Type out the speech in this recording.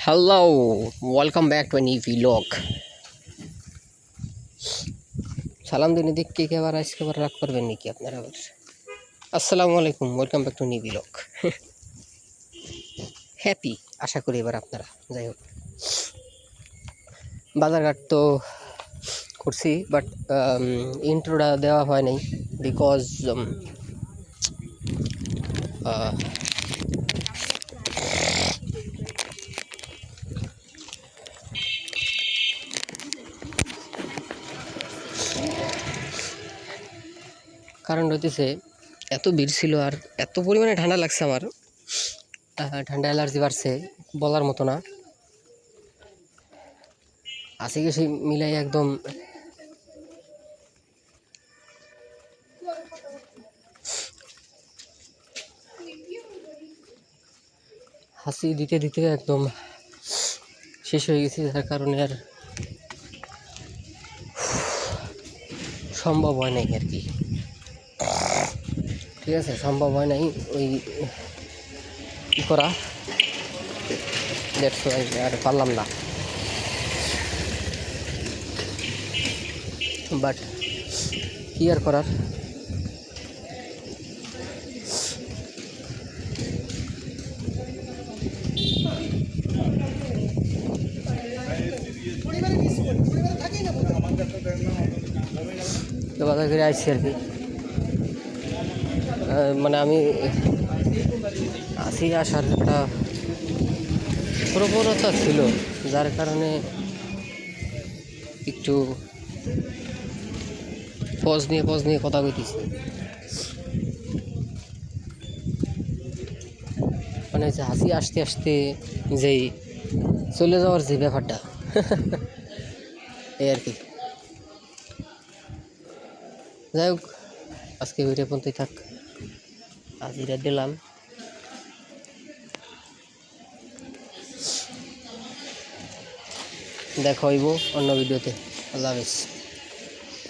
Hello, welcome back to a new vlog. সালাম দিন এদিকে কে আবার আজকে আবার রাগ করবেন নাকি আপনারা আবার? আসসালামু আলাইকুম, welcome back to new vlog. Happy আশা করি এবার আপনারা। যাই হোক, বাজারঘাট তো করছি, বাট ইন্ট্রোটা দেওয়া হয় নাই বিকজ কারণ হইতেছে এত ভিড় ছিল আর এত পরিমাণে ঠান্ডা লাগছে আমার, ঠান্ডা অ্যালার্জি বাড়ছে বলার মতো না। আসে গেছে মিলাই একদম হাসি দিতে দিতে একদম শেষ হয়ে গেছি, যার কারণে আর সম্ভব হয় নাই আর কি। ঠিক আছে, সম্ভব হয় নাই ওই কী করা, দ্যাটস ওয়াই আর পারলাম না। বাট কি আর করার, তো বাজার করে আসছি আর কি। মানে আমি আসার একটা প্রবণতা ছিল, যার কারণে একটু পজ নিয়ে কথা কইতেছি। মানে যে হাসি আসতে আসতে যেই চলে যাওয়ার যে ব্যাপারটা এই আর কি। যাই হোক, আজকে ভিডিও পর্যন্তই থাক, হাজিরা দিলাম। দেখা হইব অন্য ভিডিওতে। আল্লাহ হাফেজ।